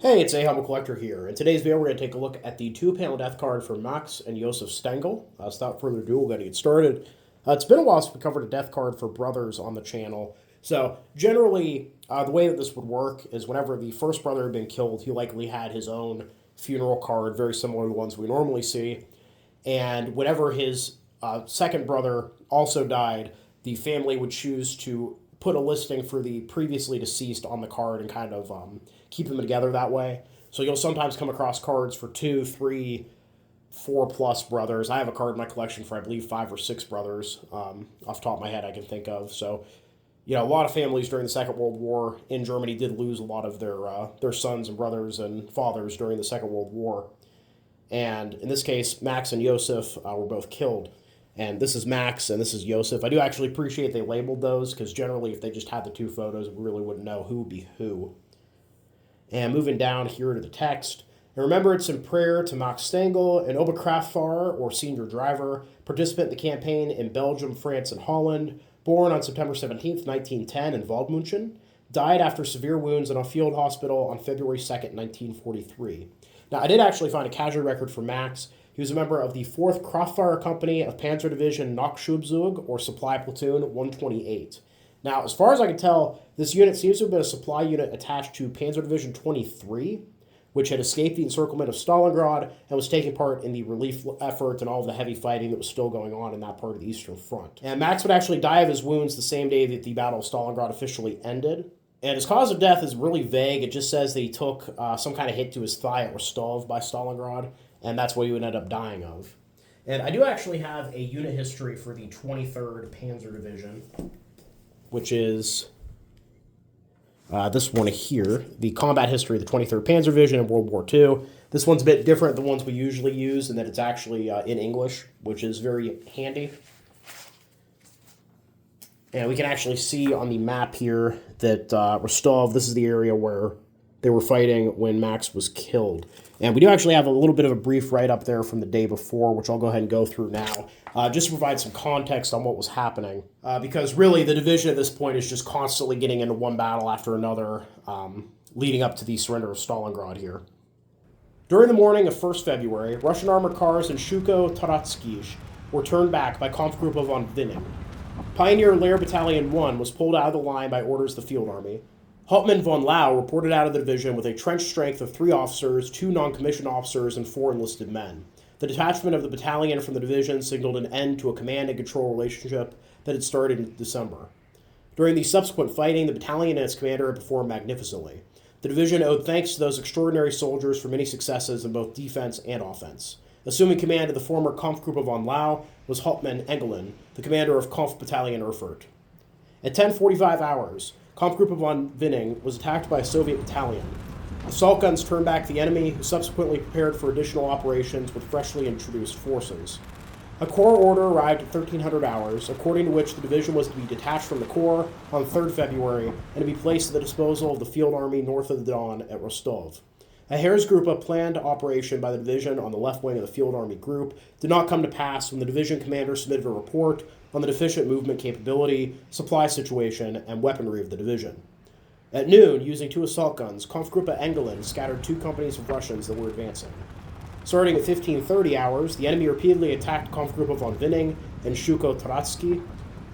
Hey, it's A Humble Collector here. In today's video, we're going to take a look at the two-panel death card for Max and Josef Stangl. So without further ado, we're going to get started. It's been a while since we covered a death card for brothers on the channel. So generally, the way that this would work is whenever the first brother had been killed, he likely had his own funeral card, very similar to the ones we normally see. And whenever his second brother also died, the family would choose to put a listing for the previously deceased on the card and kind of keep them together that way. So you'll sometimes come across cards for 2, 3, 4 plus brothers. I have a card in my collection for, I believe, 5 or 6 brothers, off the top of my head I can think of. So, a lot of families during the Second World War in Germany did lose a lot of their sons and brothers and fathers during the Second World War. And in this case, Max and Josef were both killed. And this is Max and this is Josef. I do actually appreciate they labeled those, because generally if they just had the two photos, we really wouldn't know who would be who. And moving down here to the text, and remember, it's in prayer to Max Stangl, an Oberkraftfahrer, or senior driver, participant in the campaign in Belgium, France, and Holland, born on September 17th, 1910 in Waldmünchen, died after severe wounds in a field hospital on February 2nd, 1943. Now, I did actually find a casualty record for Max. He was a member of the 4th Kraftfahrer Company of Panzer Division Nachschub, or Supply Platoon 128. Now, as far as I can tell, this unit seems to have been a supply unit attached to Panzer Division 23, which had escaped the encirclement of Stalingrad and was taking part in the relief effort and all of the heavy fighting that was still going on in that part of the Eastern Front. And Max would actually die of his wounds the same day that the Battle of Stalingrad officially ended. And his cause of death is really vague. It just says that he took some kind of hit to his thigh at Rostow by Stalingrad, and that's what he would end up dying of. And I do actually have a unit history for the 23rd Panzer Division, which is this one here, the combat history of the 23rd Panzer Division in World War II. This one's a bit different than the ones we usually use in that it's actually in English, which is very handy. And we can actually see on the map here that Rostow, this is the area where they were fighting when Max was killed. And we do actually have a little bit of a brief write-up there from the day before, which I'll go ahead and go through now, just to provide some context on what was happening. Because really, the division at this point is just constantly getting into one battle after another, leading up to the surrender of Stalingrad here. During the morning of 1st February, Russian armored cars in Shuko-Taratskij were turned back by Kampfgruppe von Winning. Pioneer Lair Battalion 1 was pulled out of the line by orders of the Field Army. Hauptmann von Lau reported out of the division with a trench strength of 3 officers, 2 non-commissioned officers, and 4 enlisted men. The detachment of the battalion from the division signaled an end to a command and control relationship that had started in December. During the subsequent fighting, the battalion and its commander had performed magnificently. The division owed thanks to those extraordinary soldiers for many successes in both defense and offense. Assuming command of the former Kampfgruppe von Lau was Hauptmann Engelin, the commander of Kampf Battalion Erfurt. At 10:45 hours, Kampfgruppe von Winning was attacked by a Soviet battalion. Assault guns turned back the enemy, who subsequently prepared for additional operations with freshly introduced forces. A corps order arrived at 1300 hours, according to which the division was to be detached from the corps on 3rd February and to be placed at the disposal of the Field Army north of the Don at Rostov. A Heeresgruppe planned operation by the division on the left wing of the Field Army Group did not come to pass when the division commander submitted a report on the deficient movement capability, supply situation, and weaponry of the division. At noon, using 2 assault guns, Kampfgruppe Engelin scattered 2 companies of Russians that were advancing. Starting at 15:30 hours, the enemy repeatedly attacked Kampfgruppe von Winning and Shuko-Taratski.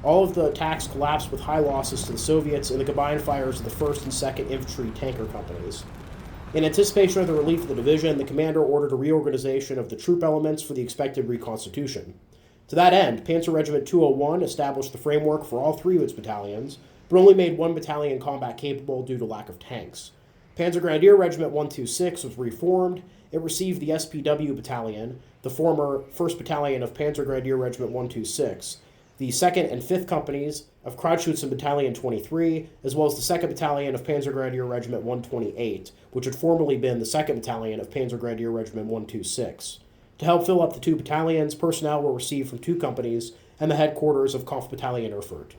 All of the attacks collapsed with high losses to the Soviets in the combined fires of the 1st and 2nd Infantry tanker companies. In anticipation of the relief of the division, the commander ordered a reorganization of the troop elements for the expected reconstitution. To that end, Panzer Regiment 201 established the framework for all 3 of its battalions, but only made 1 battalion combat capable due to lack of tanks. Panzer Grenadier Regiment 126 was reformed. It received the SPW Battalion, the former 1st Battalion of Panzer Grenadier Regiment 126, the 2nd and 5th Companies of Kreuzschützen Battalion 23, as well as the 2nd Battalion of Panzer Grenadier Regiment 128, which had formerly been the 2nd Battalion of Panzer Grenadier Regiment 126. To help fill up the 2 battalions, personnel were received from 2 companies and the headquarters of Kampf Battalion Erfurt.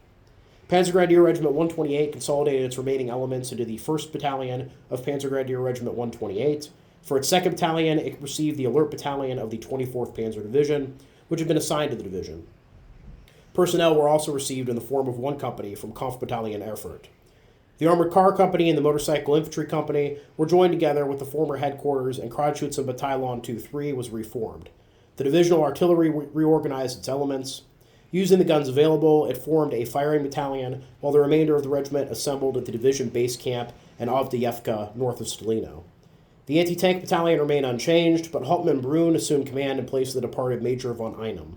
Panzer Grenadier Regiment 128 consolidated its remaining elements into the 1st Battalion of Panzer Grenadier Regiment 128. For its 2nd Battalion, it received the Alert Battalion of the 24th Panzer Division, which had been assigned to the division. Personnel were also received in the form of 1 company from Kampf Battalion Erfurt. The Armored Car Company and the Motorcycle Infantry Company were joined together with the former headquarters, and Kreuzschützenbataillon 2-3 was reformed. The divisional artillery reorganized its elements. Using the guns available, it formed a firing battalion, while the remainder of the regiment assembled at the division base camp in Avdiivka, north of Stalino. The anti-tank battalion remained unchanged, but Hauptmann Brun assumed command in place of the departed Major von Einem.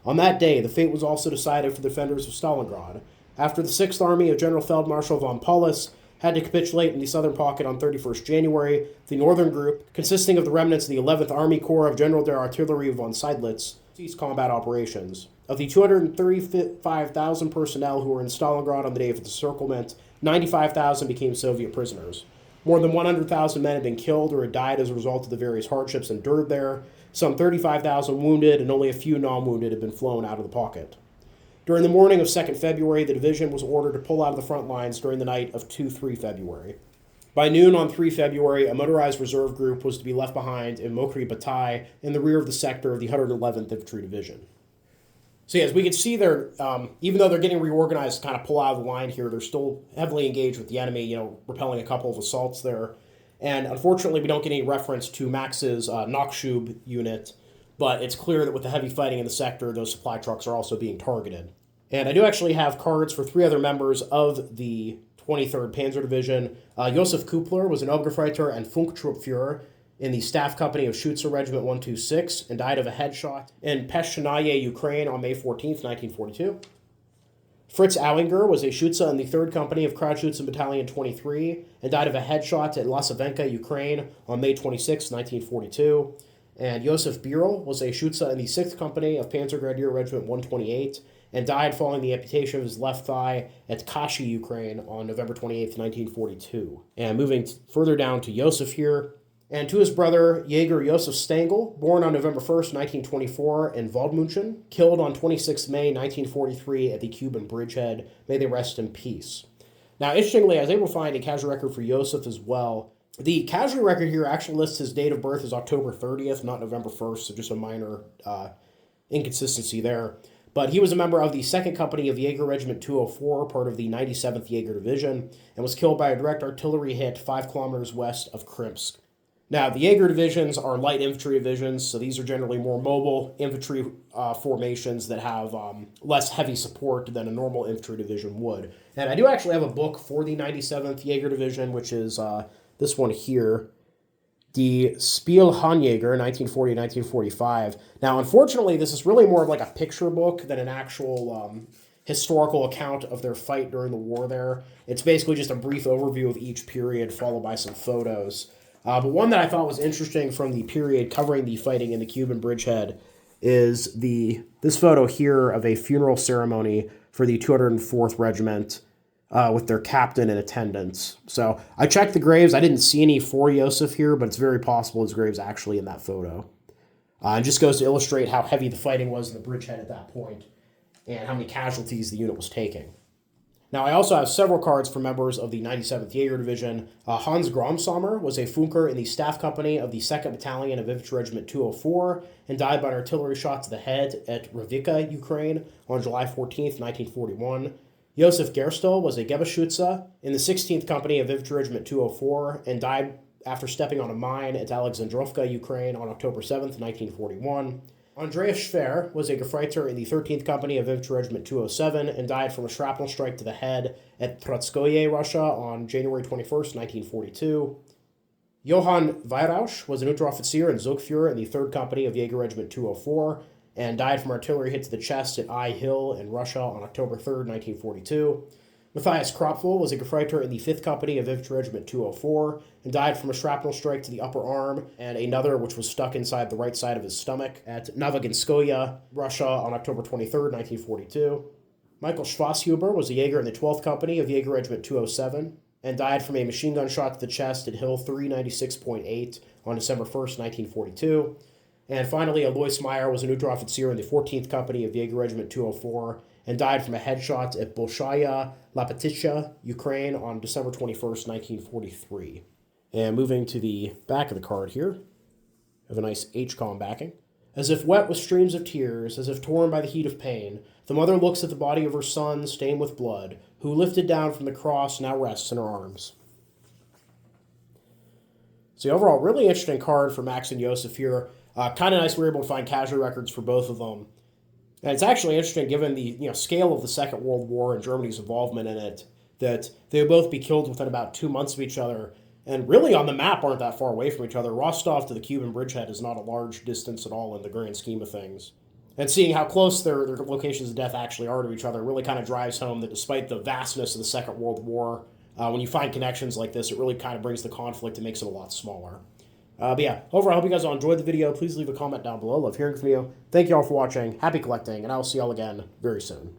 On that day, the fate was also decided for the defenders of Stalingrad. After the 6th Army of General Feldmarschall von Paulus had to capitulate in the southern pocket on 31st January, the northern group, consisting of the remnants of the 11th Army Corps of General der Artillerie von Seydlitz, ceased combat operations. Of the 235,000 personnel who were in Stalingrad on the day of the encirclement, 95,000 became Soviet prisoners. More than 100,000 men had been killed or had died as a result of the various hardships endured there. Some 35,000 wounded, and only a few non-wounded had been flown out of the pocket. During the morning of 2nd February, the division was ordered to pull out of the front lines during the night of 2-3 February. By noon on 3 February, a motorized reserve group was to be left behind in Mokry Batai in the rear of the sector of the 111th Infantry Division. So as we can see there, even though they're getting reorganized to kind of pull out of the line here, they're still heavily engaged with the enemy, repelling a couple of assaults there. And unfortunately, we don't get any reference to Max's Nachschub unit, but it's clear that with the heavy fighting in the sector, those supply trucks are also being targeted. And I do actually have cards for 3 other members of the 23rd Panzer Division. Josef Kupler was an Oberkraftfahrer and Funktruppführer in the Staff Company of Schütze Regiment 126 and died of a headshot in Peshchanaye, Ukraine on May 14th, 1942. Fritz Auinger was a Schütze in the 3rd Company of Kreuzschützen Battalion 23 and died of a headshot at Lasavenka, Ukraine on May 26, 1942. And Josef Birol was a Schütze in the 6th Company of Panzer Grenadier Regiment 128 and died following the amputation of his left thigh at Kashi, Ukraine on November 28, 1942. And moving further down to Josef here, and to his brother, Jager Josef Stangl, born on November 1st, 1924 in Waldmünchen, killed on 26 May 1943 at the Kuban Bridgehead. May they rest in peace. Now, interestingly, I was able to find a casualty record for Josef as well. The casualty record here actually lists his date of birth as October 30th, not November 1st, so just a minor inconsistency there. But he was a member of the 2nd Company of Jager Regiment 204, part of the 97th Jager Division, and was killed by a direct artillery hit 5 kilometers west of Krymsk. Now, the Jager divisions are light infantry divisions, so these are generally more mobile infantry formations that have less heavy support than a normal infantry division would. And I do actually have a book for the 97th Jager Division, which is this one here, Die Spielhandjäger, 1940-1945. Now, unfortunately, this is really more of like a picture book than an actual historical account of their fight during the war there. It's basically just a brief overview of each period, followed by some photos. But one that I thought was interesting from the period covering the fighting in the Kuban Bridgehead is this photo here of a funeral ceremony for the 204th Regiment with their captain in attendance. So I checked the graves. I didn't see any for Josef here, but it's very possible his grave's actually in that photo. It just goes to illustrate how heavy the fighting was in the bridgehead at that point and how many casualties the unit was taking. Now, I also have several cards for members of the 97th Jager Division. Hans Gromsommer was a Funker in the Staff Company of the 2nd Battalion of Infantry Regiment 204 and died by an artillery shot to the head at Ravika, Ukraine on July 14th, 1941. Josef Gerstel was a Gebeschütze in the 16th Company of Infantry Regiment 204 and died after stepping on a mine at Alexandrovka, Ukraine on October 7th, 1941. Andreas Schwer was a Gefreiter in the 13th Company of Infantry Regiment 207 and died from a shrapnel strike to the head at Trotskoye, Russia on January 21st, 1942. Johann Weirausch was an Unteroffizier and Zugführer in the 3rd Company of Jager Regiment 204 and died from artillery hit to the chest at Eye Hill in Russia on October 3rd, 1942. Matthias Kropfel was a Gefreiter in the 5th Company of Infantry Regiment 204 and died from a shrapnel strike to the upper arm and another which was stuck inside the right side of his stomach at Novoginskoye, Russia on October 23rd, 1942. Michael Schwasshuber was a Jaeger in the 12th Company of Jager Regiment 207 and died from a machine gun shot to the chest at Hill 396.8 on December 1st, 1942. And finally, Alois Meyer was an Unteroffizier in the 14th Company of Jager Regiment 204 and died from a headshot at Bolshaya Lapatitsha, Ukraine on December 21st, 1943. And moving to the back of the card here, I have a nice H-column backing. As if wet with streams of tears, as if torn by the heat of pain, the mother looks at the body of her son stained with blood, who lifted down from the cross now rests in her arms. So overall, really interesting card for Max and Josef here. Kind of nice we were able to find casualty records for both of them. And it's actually interesting, given the scale of the Second World War and Germany's involvement in it, that they would both be killed within about 2 months of each other, and really on the map aren't that far away from each other. Rostow to the Kuban Bridgehead is not a large distance at all in the grand scheme of things. And seeing how close their locations of death actually are to each other really kind of drives home that despite the vastness of the Second World War, when you find connections like this, it really kind of brings the conflict and makes it a lot smaller. But yeah, overall, I hope you guys all enjoyed the video. Please leave a comment down below. Love hearing from you. Thank you all for watching. Happy collecting, and I will see y'all again very soon.